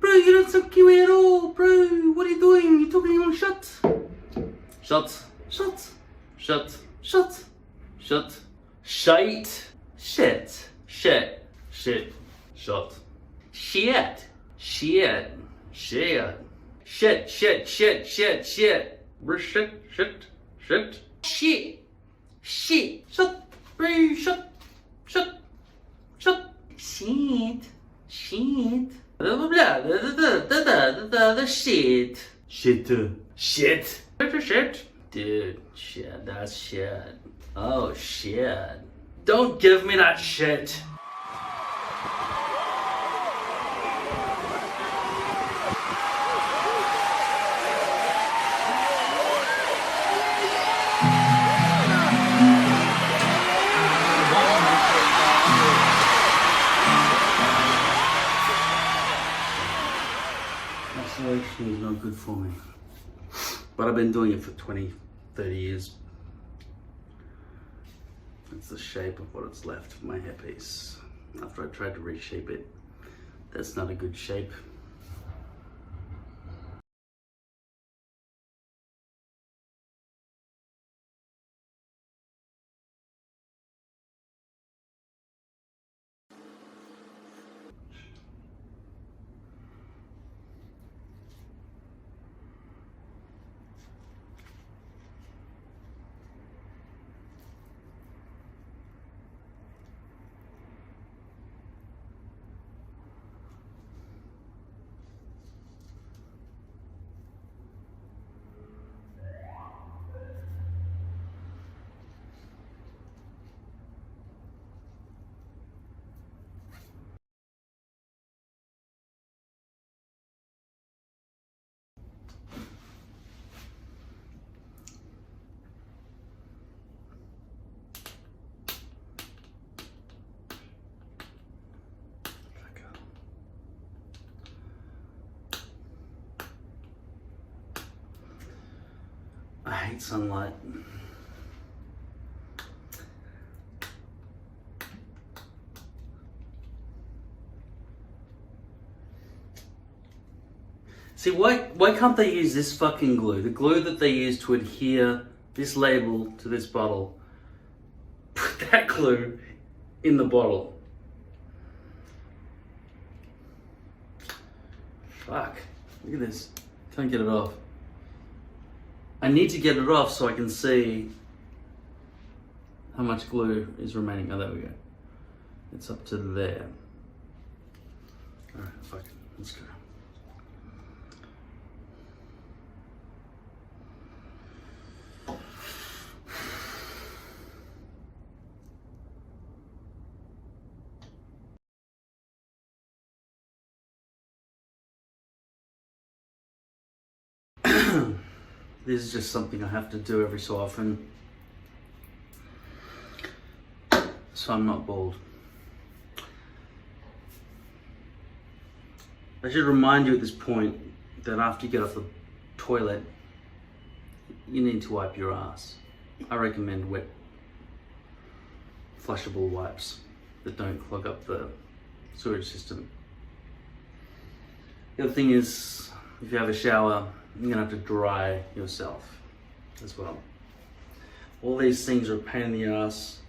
Bro, you're not so cute at all, bro. What are you doing? You're talking on shut. Shut. Shut. Shut. Shut. Shut. Shite. Shit. Shit. Shit. Shut. Shit. Shit. Shit. Shit. Shit. Shit. Shit. Shit. Shit. Shit. Shit. Shit. Shit. Shut. Bro, shut. Shut. Shut. Shit. Shit. Blah blah blah. The shit. Shit. Shit. Shit. Dude, shit. That's shit. Oh shit. Don't give me that shit. Isolation is not good for me. But I've been doing it for 20, 30 years. That's the shape of what is left of my hairpiece. After I tried to reshape it, that's not a good shape. I hate sunlight. See, why can't they use this fucking glue? The glue that they use to adhere this label to this bottle. Put that glue in the bottle. Fuck. Look at this. Can't get it off. I need to get it off so I can see how much glue is remaining. Oh, there we go. It's up to there. Alright, fuck it. Let's go. This is just something I have to do every so often, so I'm not bald. I should remind you at this point that after you get off the toilet, you need to wipe your ass. I recommend wet, flushable wipes that don't clog up the sewage system. The other thing is, if you have a shower, you're gonna have to dry yourself as well. All these things are a pain in the ass.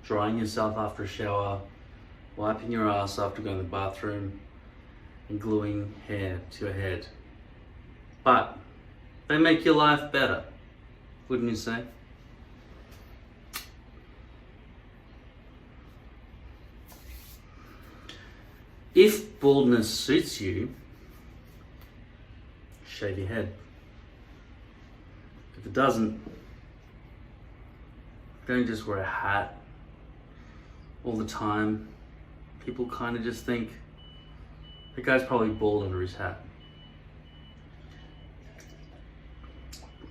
Drying yourself after a shower, wiping your ass after going to the bathroom, and gluing hair to your head. But they make your life better, wouldn't you say? If baldness suits you, shave your head. If it doesn't, don't just wear a hat all the time. People kind of just think, the guy's probably bald under his hat.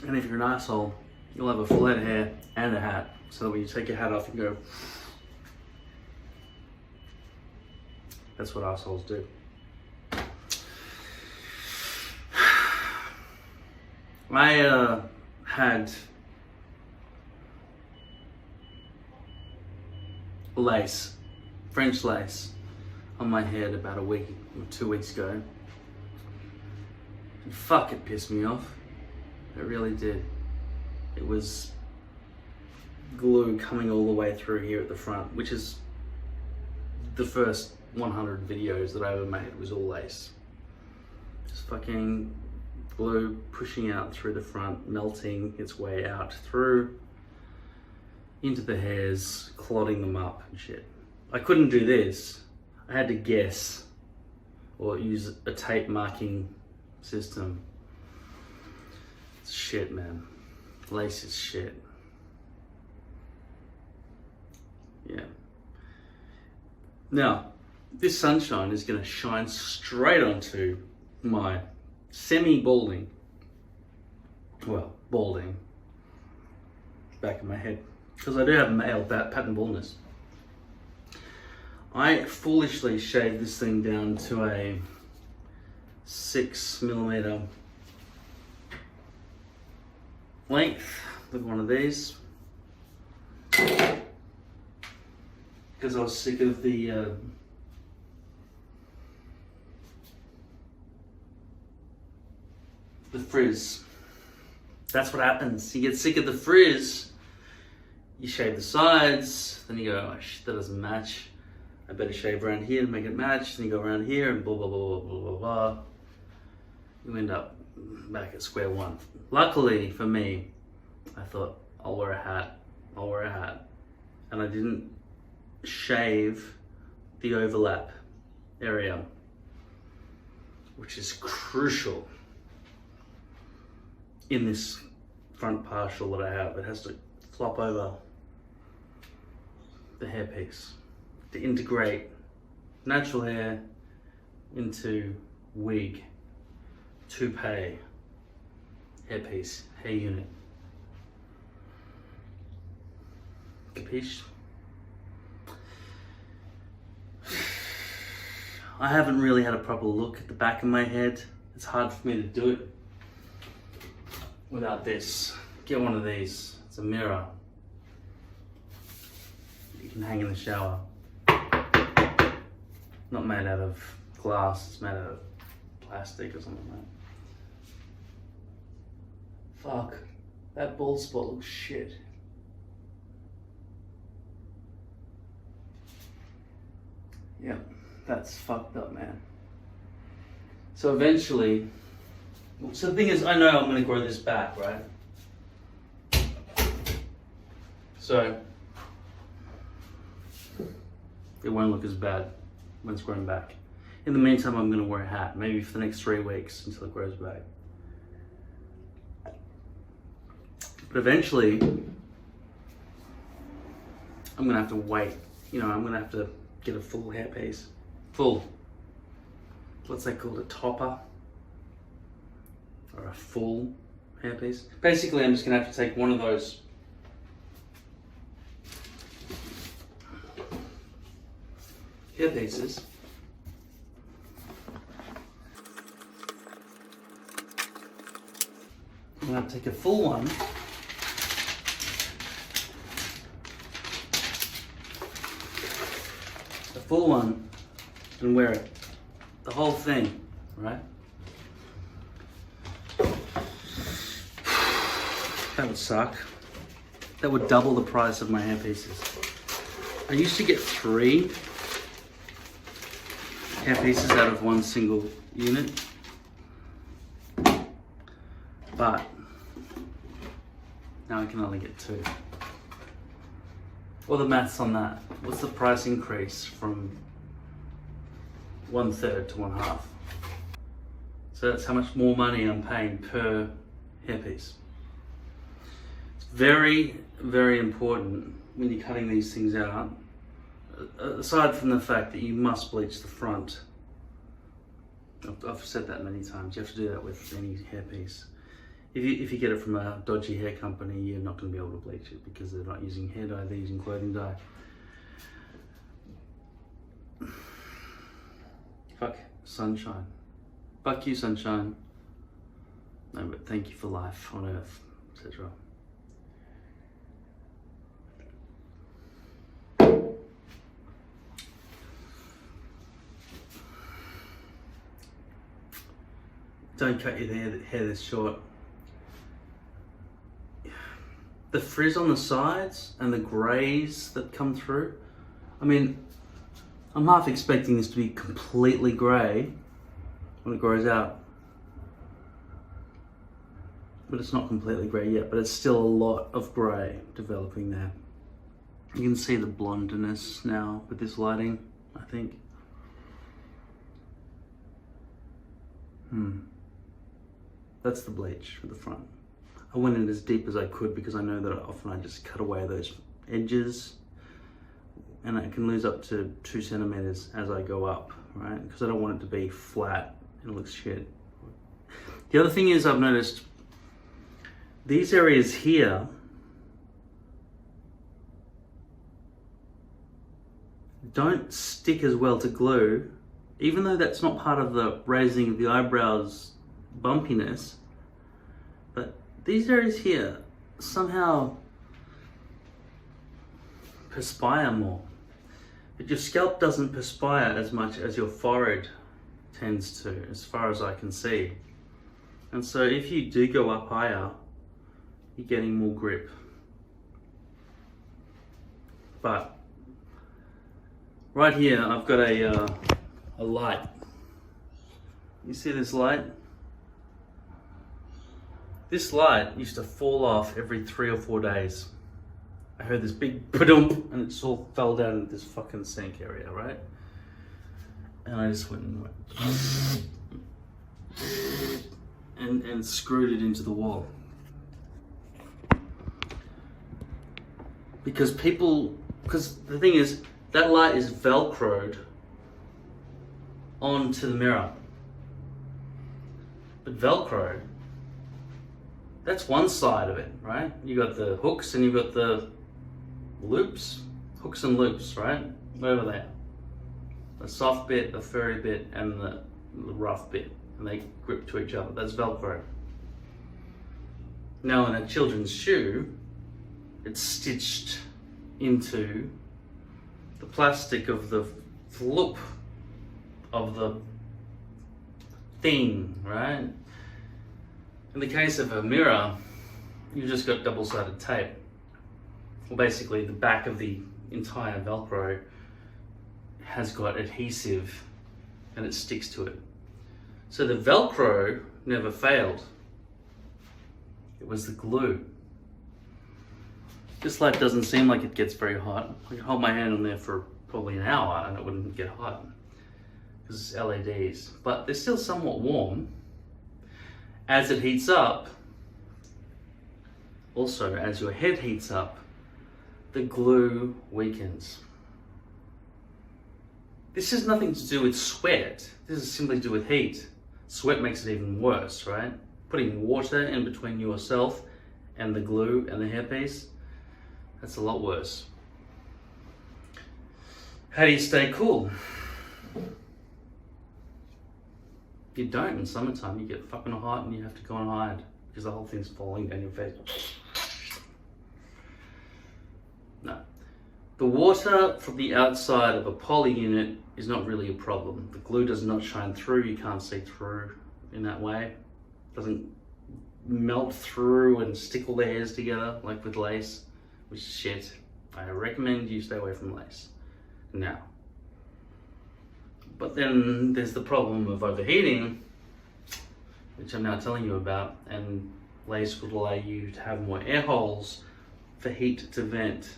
And if you're an asshole, you'll have a full head of hair and a hat, so that when you take your hat off, you go. That's what assholes do. I had lace, French lace, on my head about a week or 2 weeks ago. And fuck, it pissed me off. It really did. It was glue coming all the way through here at the front, which is the first 100 videos that I ever made was all lace. Just fucking glue pushing out through the front, melting its way out through into the hairs, clodding them up and shit. I couldn't do this. I had to guess or use a tape marking system. It's shit, man. Lace is shit. Yeah. Now, this sunshine is going to shine straight onto my semi-balding, well, balding, back of my head, because I do have male pattern baldness. I foolishly shaved this thing down to a 6mm length with one of these, because I was sick of the frizz. That's what happens. You get sick of the frizz, you shave the sides, then you go, oh shit, that doesn't match. I better shave around here to make it match. Then you go around here and blah, blah, blah, blah, blah, blah. You end up back at square one. Luckily for me, I thought, I'll wear a hat. I'll wear a hat. And I didn't shave the overlap area, which is crucial in this front partial that I have. It has to flop over the hairpiece to integrate natural hair into wig, toupee, hairpiece, hair unit. Capiche? I haven't really had a proper look at the back of my head. It's hard for me to do it without this. Get one of these. It's a mirror. You can hang in the shower. Not made out of glass, it's made out of plastic or something like that. Fuck, that bald spot looks shit. Yep, that's fucked up, man. So eventually, so the thing is, I know I'm gonna grow this back, right? So, it won't look as bad when it's grown back. In the meantime, I'm gonna wear a hat, maybe for the next 3 weeks until it grows back. But eventually, I'm gonna have to wait. You know, I'm gonna have to get a full hairpiece. Full. What's that called? A topper? Or a full hairpiece? Basically, I'm just gonna have to take one of those hairpieces, I'm gonna take a full one, and wear it, the whole thing, right? That would suck. That would double the price of my hairpieces. I used to get 3 hairpieces out of one single unit, but now I can only get 2. What are the maths on that? What's the price increase from 1/3 to 1/2? So that's how much more money I'm paying per hairpiece. It's very, very important when you're cutting these things out, aside from the fact that you must bleach the front. I've said that many times. You have to do that with any hairpiece. If you get it from a dodgy hair company, you're not going to be able to bleach it because they're not using hair dye, they're using clothing dye. Fuck sunshine. Fuck you, sunshine. No, but thank you for life on earth, etc. Don't cut your hair this short. The frizz on the sides and the greys that come through. I mean, I'm half expecting this to be completely grey when it grows out. But it's not completely grey yet, but it's still a lot of grey developing there. You can see the blondness now with this lighting, I think. That's the bleach at the front. I went in as deep as I could because I know that often I just cut away those edges and I can lose up to 2 centimeters as I go up, right? Because I don't want it to be flat and it looks shit. The other thing is I've noticed these areas here don't stick as well to glue, even though that's not part of the raising of the eyebrows bumpiness, but these areas here somehow perspire more. But your scalp doesn't perspire as much as your forehead tends to, as far as I can see. And so if you do go up higher, you're getting more grip. But right here, I've got a light. You see this light? This light used to fall off every 3 or 4 days. I heard this big ba-dump and it all fell down into this fucking sink area, right? And I just went and screwed it into the wall. Because the thing is, that light is velcroed onto the mirror. But Velcro, that's one side of it, right? You got the hooks and you've got the loops, hooks and loops, right? Whatever they are. The soft bit, the furry bit, and the rough bit. And they grip to each other. That's Velcro. Now in a children's shoe, it's stitched into the plastic of the loop of the thing, right? In the case of a mirror, you've just got double-sided tape. Well, basically the back of the entire Velcro has got adhesive and it sticks to it. So the Velcro never failed. It was the glue. This light doesn't seem like it gets very hot. I can hold my hand on there for probably an hour and it wouldn't get hot because it's LEDs, but they're still somewhat warm. As it heats up, also as your head heats up, the glue weakens. This has nothing to do with sweat. This is simply to do with heat. Sweat makes it even worse, right? Putting water in between yourself and the glue and the hairpiece, that's a lot worse. How do you stay cool? You don't in summertime. You get fucking hot and you have to go and hide because the whole thing's falling down your face. No. The water from the outside of a poly unit is not really a problem. The glue does not shine through. You can't see through in that way. It doesn't melt through and stick all the hairs together like with lace, which is shit. I recommend you stay away from lace now. But then there's the problem of overheating, which I'm now telling you about, and lace would allow you to have more air holes for heat to vent.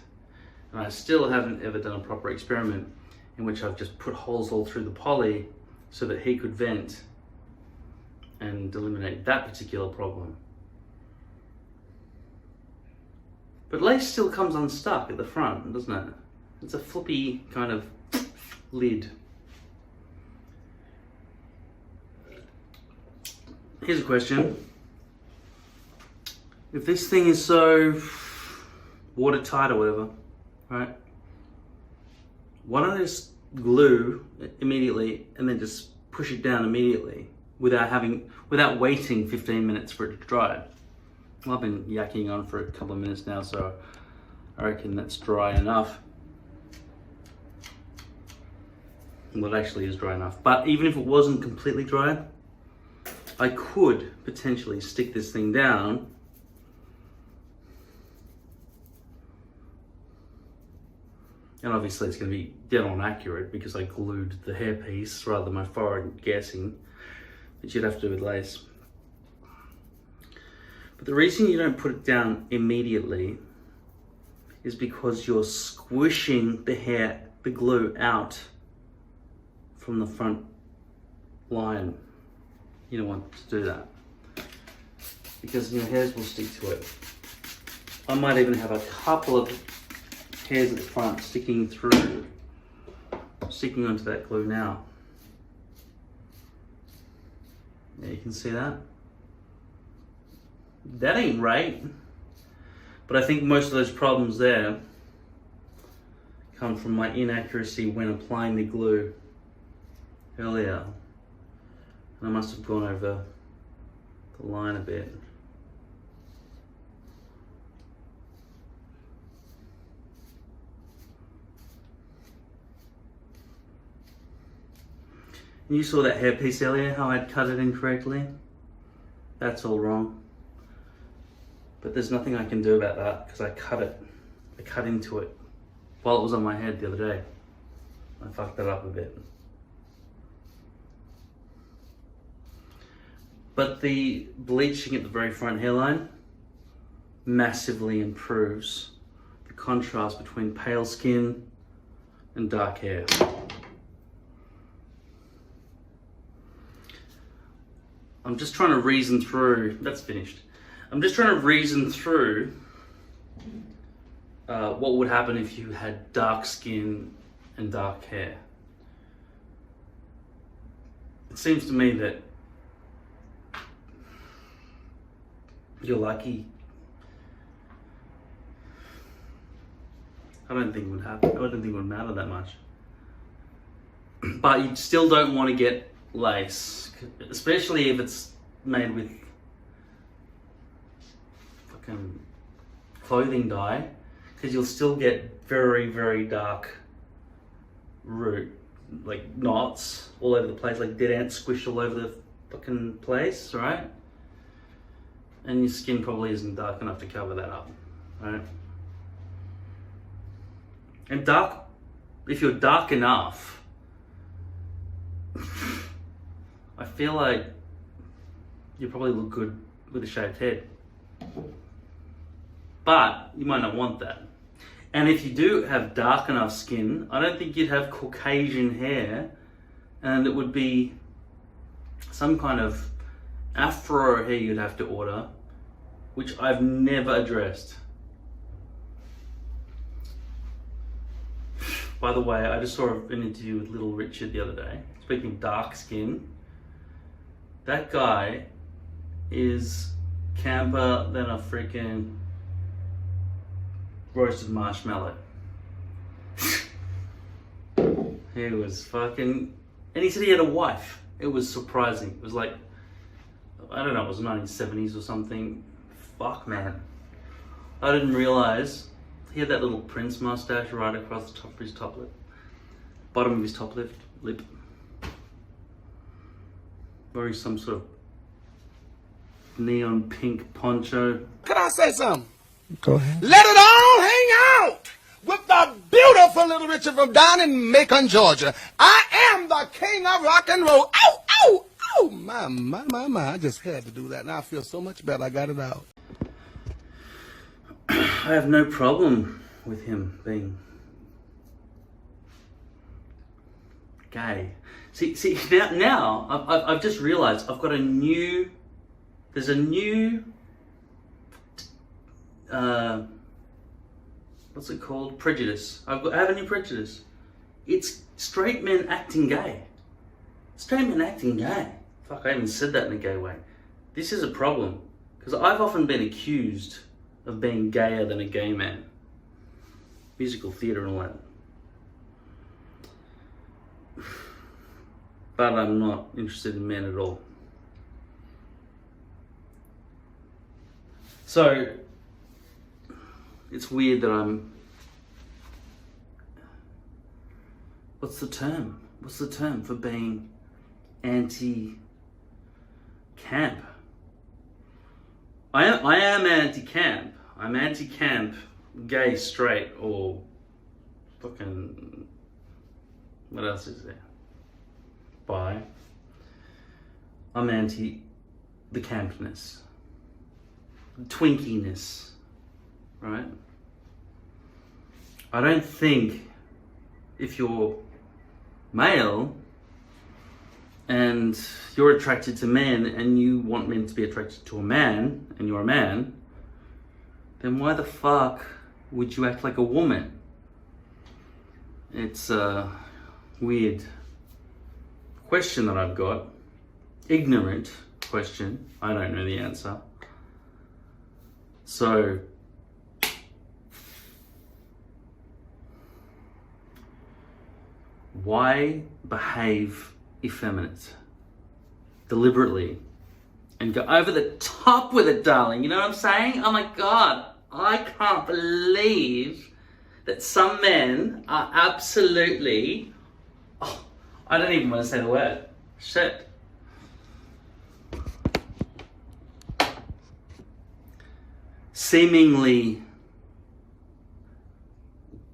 And I still haven't ever done a proper experiment in which I've just put holes all through the poly so that heat could vent and eliminate that particular problem. But lace still comes unstuck at the front, doesn't it? It's a flippy kind of lid. Here's a question. If this thing is so watertight or whatever, right? Why don't I just glue immediately and then just push it down immediately without waiting 15 minutes for it to dry? Well, I've been yakking on for a couple of minutes now, so I reckon that's dry enough. Well, it actually is dry enough. But even if it wasn't completely dry, I could potentially stick this thing down and obviously it's going to be dead on accurate because I glued the hairpiece rather than my forehead guessing, which you'd have to do with lace. But the reason you don't put it down immediately is because you're squishing the glue out from the front line. You don't want to do that because your hairs will stick to it. I might even have a couple of hairs at the front sticking onto that glue now. Yeah, you can see that. That ain't right. But I think most of those problems there come from my inaccuracy when applying the glue earlier. And I must have gone over the line a bit. And you saw that hairpiece earlier, how I'd cut it incorrectly? That's all wrong. But there's nothing I can do about that because I cut into it while it was on my head the other day. I fucked that up a bit. But the bleaching at the very front hairline massively improves the contrast between pale skin and dark hair. I'm just trying to reason through, that's finished. I'm just trying to reason through what would happen if you had dark skin and dark hair. It seems to me that you're lucky. I don't think it would happen. I don't think it would matter that much. But you still don't want to get lace, especially if it's made with fucking clothing dye, because you'll still get very, very dark root, like knots all over the place, like dead ants squished all over the fucking place, right? And your skin probably isn't dark enough to cover that up, right? And dark, if you're dark enough, I feel like you probably look good with a shaved head. But you might not want that. And if you do have dark enough skin, I don't think you'd have Caucasian hair, and it would be some kind of afro hair you'd have to order, which I've never addressed. By the way, I just saw an interview with Little Richard the other day. Speaking of dark skin, that guy is camper than a freaking roasted marshmallow. He was fucking, and he said he had a wife. It was surprising. It was like, I don't know, it was 1970s or something. Fuck, man. I didn't realize he had that little Prince mustache right across the top of his top lip. Bottom of his top lip. Wearing some sort of neon pink poncho. Can I say something? Go ahead. Let it all hang out with the beautiful Little Richard from down in Macon, Georgia. I am the king of rock and roll. Ow, ow, ow. My. I just had to do that. Now I feel so much better. I got it out. I have no problem with him being gay. See now I've just realized I've got there's a new what's it called? Prejudice. I have a new prejudice. It's straight men acting gay. Straight men acting gay. Fuck, I even said that in a gay way. This is a problem because I've often been accused of being gayer than a gay man. Musical theatre and all that. But I'm not interested in men at all. So, it's weird that I'm... What's the term? What's the term for being anti-trans camp. I am anti-camp. I'm anti-camp, gay, straight, or fucking, what else is there? Bi. I'm anti the campness, the twinkiness, right? I don't think if you're male and you're attracted to men and you want men to be attracted to a man and you're a man, then why the fuck would you act like a woman? It's a weird question that I've got. Ignorant question. I don't know the answer. So, why behave effeminate deliberately and go over the top with it, darling? You know what I'm saying? Oh my God, I can't believe that some men are absolutely, oh, I don't even want to say the word, shit. Seemingly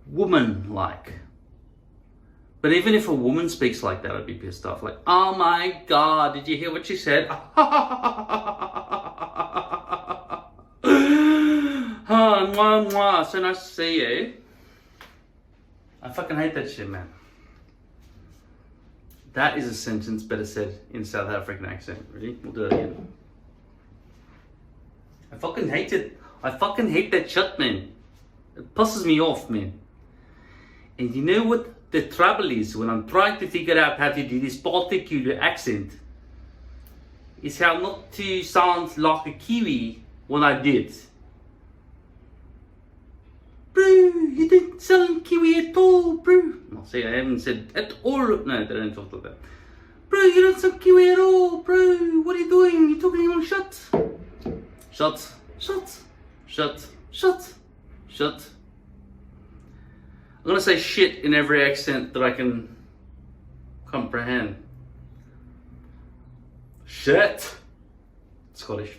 woman-like. But even if a woman speaks like that, I'd be pissed off. Like, oh my God, did you hear what she said? Oh, mwah, mwah. So nice to see you. I fucking hate that shit, man. That is a sentence better said in South African accent. Ready? We'll do it again. I fucking hate it. I fucking hate that shit, man. It pisses me off, man. And you know what the trouble is when I'm trying to figure out how to do this particular accent? Is how not to sound like a Kiwi when I did. Bro, you didn't sound Kiwi at all, bro. I'll say I haven't said at all. No, they don't talk like that. Bro, you don't sound Kiwi at all, bro. What are you doing? You're talking on shut. Shut. Shut. Shut. Shut. Shut. I'm gonna say shit in every accent that I can comprehend. Shit. Scottish.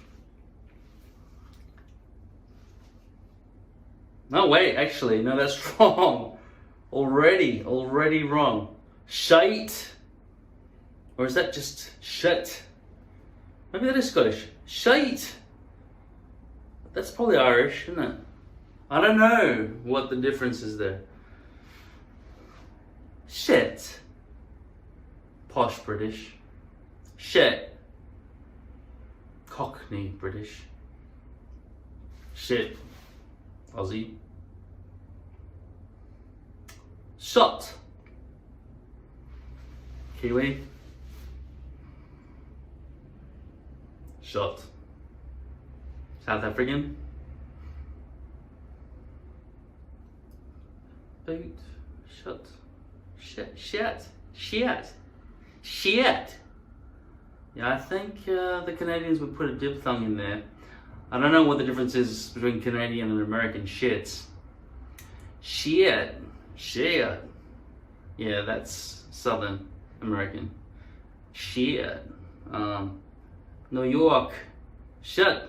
No, wait, actually, no, that's wrong. Already wrong. Shite. Or is that just shit? Maybe that is Scottish. Shite. That's probably Irish, isn't it? I don't know what the difference is there. Shit. Posh British. Shit. Cockney British. Shit. Aussie. Shot. Kiwi. Shot. South African. Boot. Shot. Shit. Shit. Shit. Shit. Yeah, I think the Canadians would put a diphthong in there. I don't know what the difference is between Canadian and American shits. Shit. Shit. Yeah, that's Southern American. Shit. New York. Shit.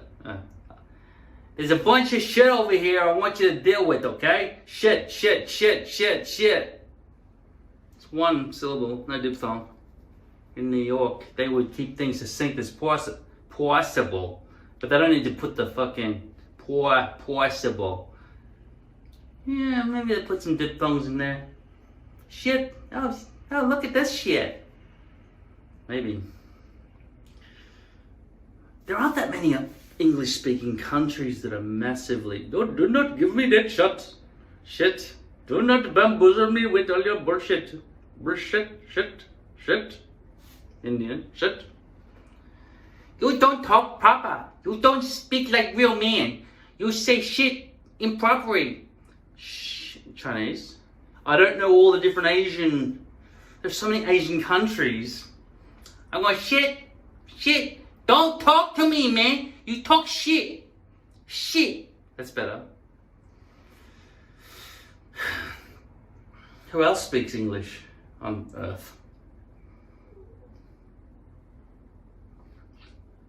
There's a bunch of shit over here I want you to deal with, okay? Shit, shit, shit, shit, shit. It's one syllable, no diphthong. In New York, they would keep things succinct as possible. But they don't need to put the fucking possible. Yeah, maybe they put some diphthongs in there. Shit. Oh, look at this shit. Maybe. There aren't that many English-speaking countries that are massively... Do not give me that shit. Shit. Do not bamboozle me with all your bullshit. Bullshit. Shit. Shit. Indian. Shit. You don't talk proper. You don't speak like real men. You say shit improperly. Chinese. I don't know all the different Asian... There's so many Asian countries. I'm going, shit. Shit. Don't talk to me, man. You talk shit. Shit. That's better. Who else speaks English on Earth?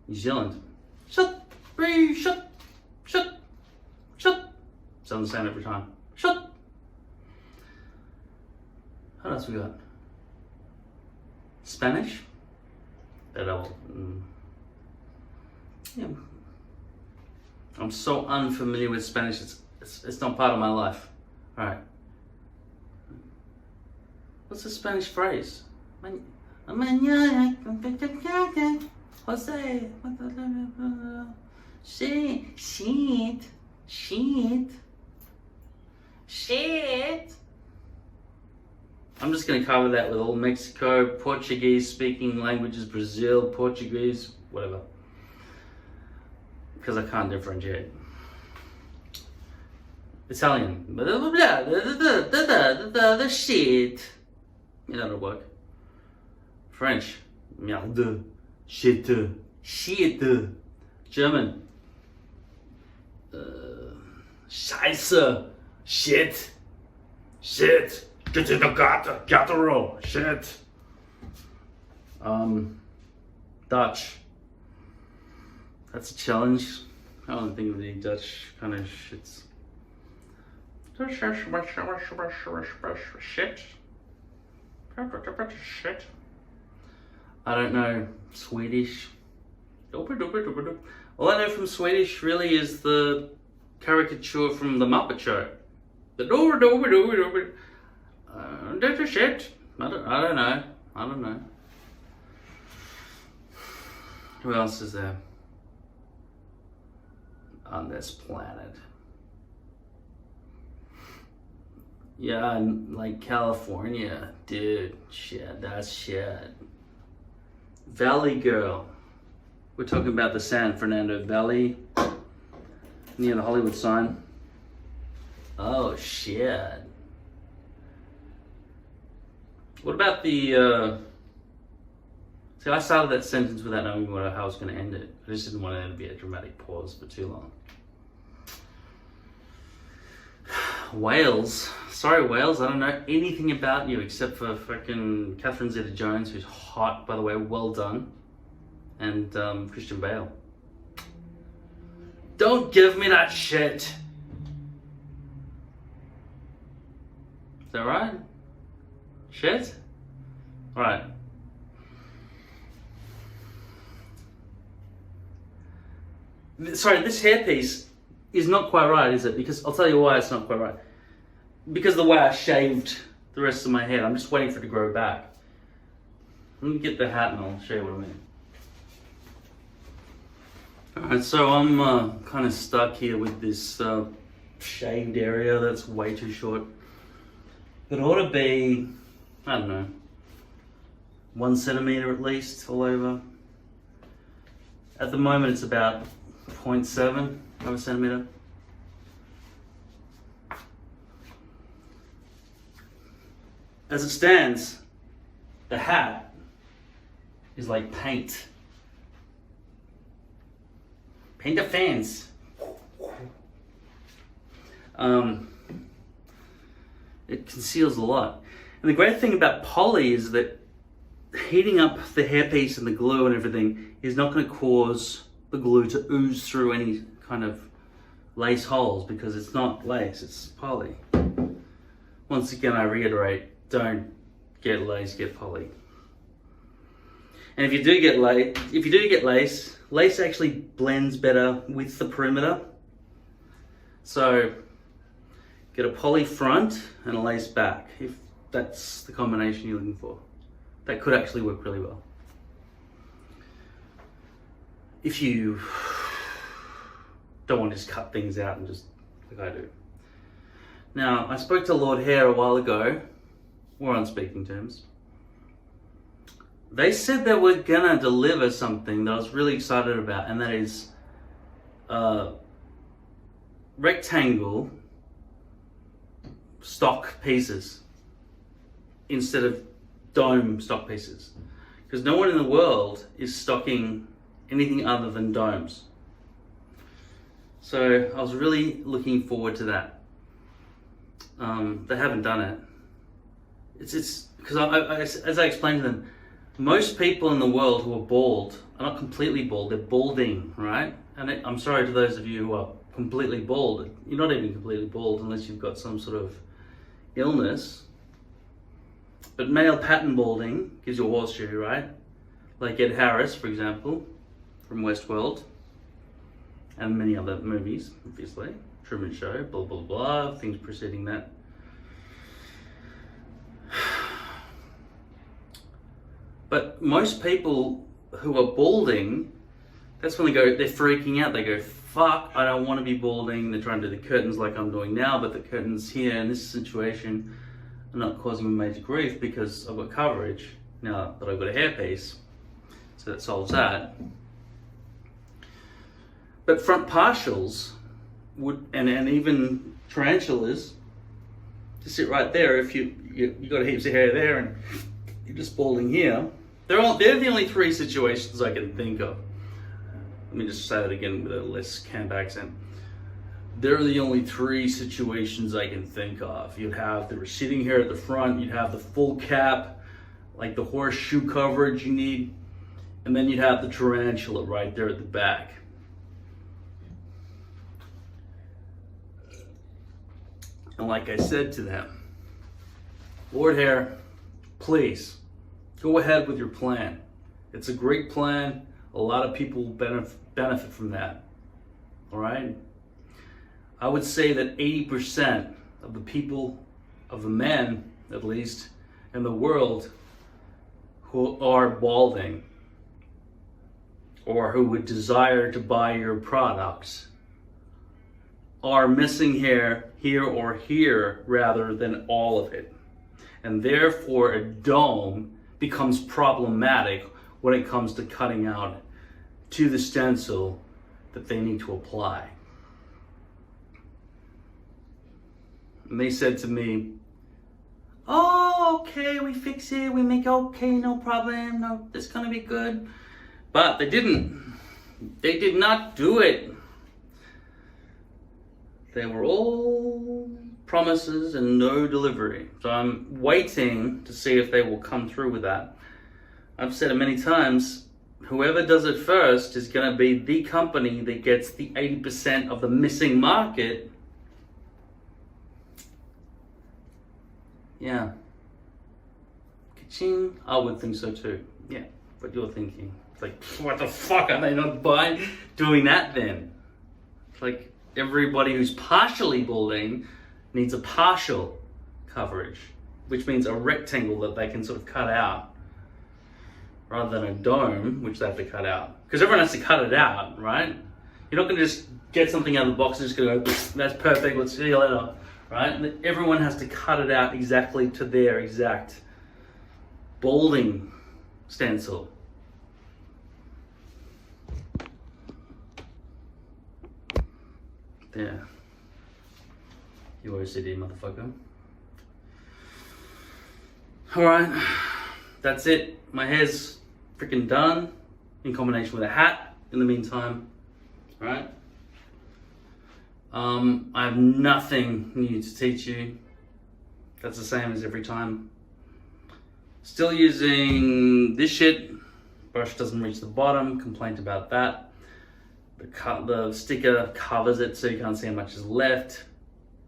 New Zealand. Shut, Bree, shut, shut, shut. Sounds the same every time. Shut. What else we got? Spanish. Yeah. I'm so unfamiliar with Spanish. It's not part of my life. All right. What's the Spanish phrase? Mañana. Jose. Shit. I'm just going to cover that with all Mexico, Portuguese speaking languages, Brazil, Portuguese, whatever. Because I can't differentiate. Italian. Blah, blah, blah, the shit. Yeah, that'll work. French. Merde. Shit. Shit. German. Scheiße. Shit. Shit. Get in the gutter. Guttural. Shit. Dutch. That's a challenge. I don't think of any Dutch kind of shits. Shit. Shit. I don't know Swedish. All I know from Swedish really is the caricature from the Muppet Show. The shit. I don't know. Who else is there on this planet? Yeah, like California, dude. Shit, that's shit. Valley Girl. We're talking about the San Fernando Valley near the Hollywood sign. Oh shit. What about the see, I started that sentence without knowing how I was going to end it. I just didn't want it to be a dramatic pause for too long. Wales. Sorry, Wales, I don't know anything about you except for fucking Catherine Zeta-Jones, who's hot, by the way, well done. And Christian Bale. Don't give me that shit. Is that right? Shit? Alright. Sorry, this hairpiece is not quite right, is it? Because I'll tell you why it's not quite right. Because of the way I shaved the rest of my head. I'm just waiting for it to grow back. Let me get the hat and I'll show you what I mean. Alright, so I'm kind of stuck here with this shaved area that's way too short. It ought to be, I don't know, 1 centimeter at least all over. At the moment it's about 0.7 of a centimeter. As it stands, the hat is like paint. Paint the fans. It conceals a lot. And the great thing about poly is that heating up the hairpiece and the glue and everything is not going to cause the glue to ooze through any kind of lace holes, because it's not lace, it's poly. Once again, I reiterate, don't get lace, get poly. And if you do get lace, lace actually blends better with the perimeter. So get a poly front and a lace back, if that's the combination you're looking for. That could actually work really well. If you don't want to just cut things out and just like I do. Now, I spoke to Lord Hair a while ago. We're on speaking terms. They said they were gonna deliver something that I was really excited about, and that is rectangle stock pieces instead of dome stock pieces, because no one in the world is stocking anything other than domes. So I was really looking forward to that. They haven't done it. It's because as I explained to them, Most people in the world who are bald are not completely bald, they're balding, right? And I'm sorry to those of you who are completely bald. You're not even completely bald unless you've got some sort of illness. But male pattern balding gives you a horseshoe, right? Like Ed Harris, for example, from Westworld, and many other movies, obviously. Truman Show, blah, blah, blah, things preceding that. But most people who are balding, that's when they're freaking out. They go, fuck, I don't want to be balding. They're trying to do the curtains like I'm doing now, but the curtains here in this situation are not causing me major grief because I've got coverage now that I've got a hairpiece. So that solves that. But front partials would, and even tarantulas, just sit right there. If you got heaps of hair there and you're just balding here, they're the only three situations I can think of. Let me just say that again with a less camp accent. They're the only three situations I can think of. You'd have the receding hair at the front, you'd have the full cap, like the horseshoe coverage you need, and then you'd have the tarantula right there at the back. And like I said to them, Lord Hair, please, go ahead with your plan. It's a great plan. A lot of people will benefit from that. All right? I would say that 80% of the people, of the men at least, in the world who are balding or who would desire to buy your products are missing hair here or here rather than all of it. And therefore a dome becomes problematic when it comes to cutting out to the stencil that they need to apply. And they said to me, oh, okay, we fix it, we make it okay, no problem, no, it's gonna be good. But they didn't. They did not do it. They were all promises and no delivery. So I'm waiting to see if they will come through with that. I've said it many times, whoever does it first is going to be the company that gets the 80% of the missing market. Yeah. Ka-ching. I would think so too. Yeah, what you're thinking. It's like, what the fuck are they not doing that then? It's like everybody who's partially balding needs a partial coverage, which means a rectangle that they can sort of cut out rather than a dome, which they have to cut out. Because everyone has to cut it out, right? You're not going to just get something out of the box and just go, that's perfect, let's see you later, right? Everyone has to cut it out exactly to their exact balding stencil. There. You OCD motherfucker. Alright, that's it. My hair's freaking done in combination with a hat in the meantime. Alright? I have nothing new to teach you. That's the same as every time. Still using this shit. Brush doesn't reach the bottom. Complaint about that. The sticker covers it so you can't see how much is left.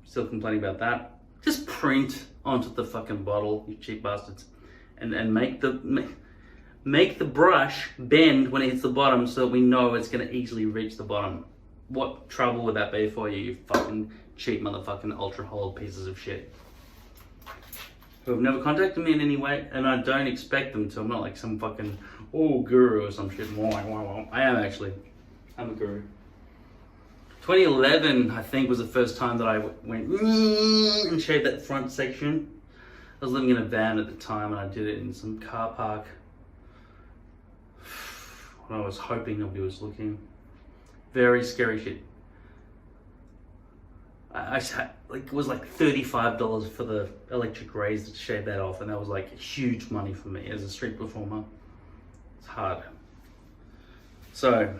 Still complaining about that. Just print onto the fucking bottle, you cheap bastards, and make the brush bend when it hits the bottom so that we know it's gonna easily reach the bottom. What trouble would that be for you, you fucking cheap motherfucking ultra hold pieces of shit? Who have never contacted me in any way, and I don't expect them to. I'm not like some fucking guru or some shit. I am actually. I'm a guru. 2011, I think, was the first time that I went and shaved that front section. I was living in a van at the time and I did it in some car park. I was hoping nobody was looking. Very scary shit. I like, it was like $35 for the electric razor to shave that off, and that was like huge money for me as a street performer. It's hard. So,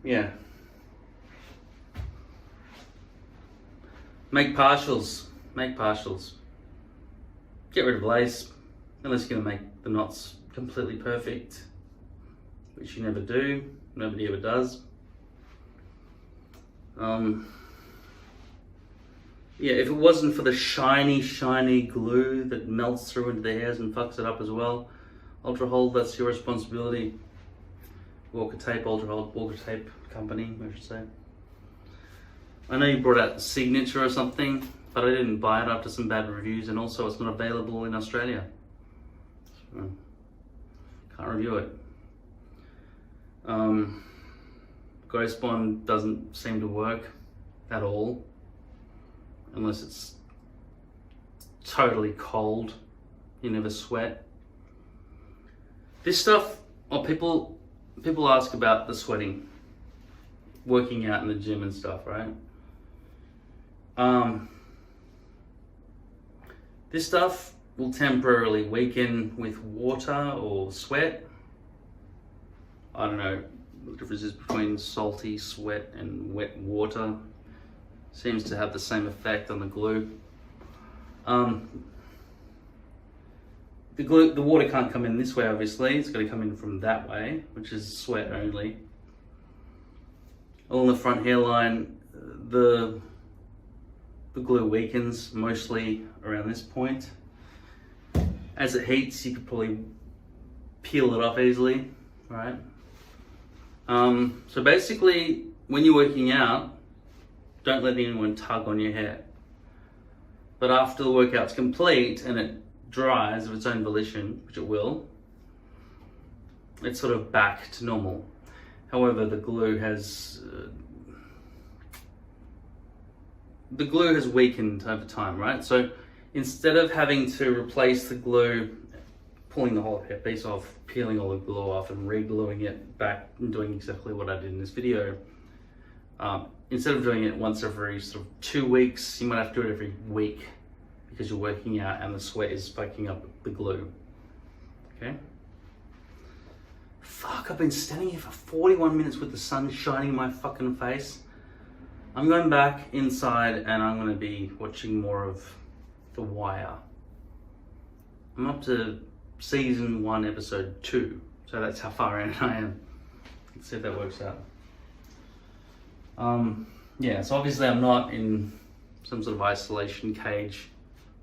yeah. Make partials. Make partials. get rid of lace, unless you're gonna make the knots completely perfect, which you never do, nobody ever does. Yeah, if it wasn't for the shiny glue that melts through into the hairs and fucks it up as well, Ultra Hold, that's your responsibility. Walker Tape, Ultra Hold, Walker Tape Company, I should say. I know you brought out Signature or something, but I didn't buy it after some bad reviews, and also it's not available in Australia. So, can't review it. Ghost Bond doesn't seem to work at all, unless it's totally cold. You never sweat. This stuff, people ask about the sweating, working out in the gym and stuff, right? This stuff will temporarily weaken with water or sweat. I don't know the differences between salty sweat and wet water. Seems to have the same effect on the glue. The water can't come in this way, obviously. It's got to come in from that way, which is sweat only. Along the front hairline, the glue weakens mostly around this point. As it heats, you could probably peel it off easily, right? So basically, when you're working out, don't let anyone tug on your hair. But after the workout's complete and it dries of its own volition, which it will, it's sort of back to normal. However, the glue has weakened over time, right? So instead of having to replace the glue, pulling the whole hairpiece off, peeling all the glue off and re-gluing it back and doing exactly what I did in this video, instead of doing it once every sort of 2 weeks, you might have to do it every week because you're working out and the sweat is soaking up the glue, okay? Fuck, I've been standing here for 41 minutes with the sun shining in my fucking face. I'm going back inside and I'm gonna be watching more of The Wire. I'm up to season 1, episode 2, so that's how far in I am. Let's see if that works out. Yeah, so obviously I'm not in some sort of isolation cage,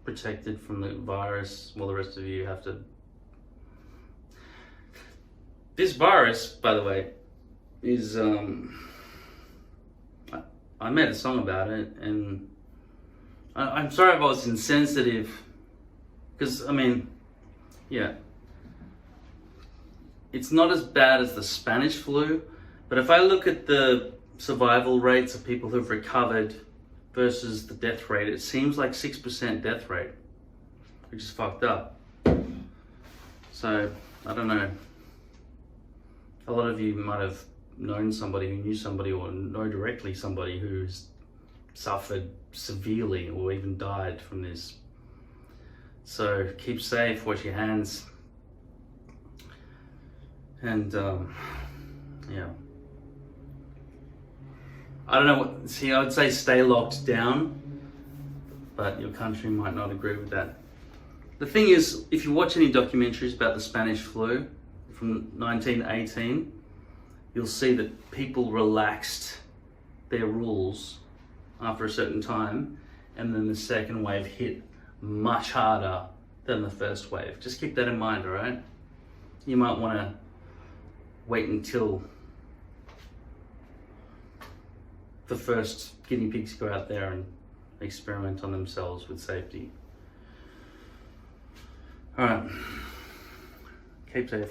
protected from the virus, while the rest of you have to. This virus, by the way, is I made a song about it, and I'm sorry if I was insensitive, because I mean, yeah, it's not as bad as the Spanish flu, but if I look at the survival rates of people who've recovered versus the death rate, it seems like 6% death rate, which is fucked up. So, I don't know. A lot of you might have known somebody who knew somebody, or know directly somebody who's suffered severely or even died from this. So keep safe, wash your hands, and yeah. I don't know what, see, I would say stay locked down, but your country might not agree with that. The thing is, if you watch any documentaries about the Spanish flu from 1918, you'll see that people relaxed their rules after a certain time, and then the second wave hit much harder than the first wave. Just keep that in mind, all right? You might want to wait until the first guinea pigs go out there and experiment on themselves with safety. All right, keep safe.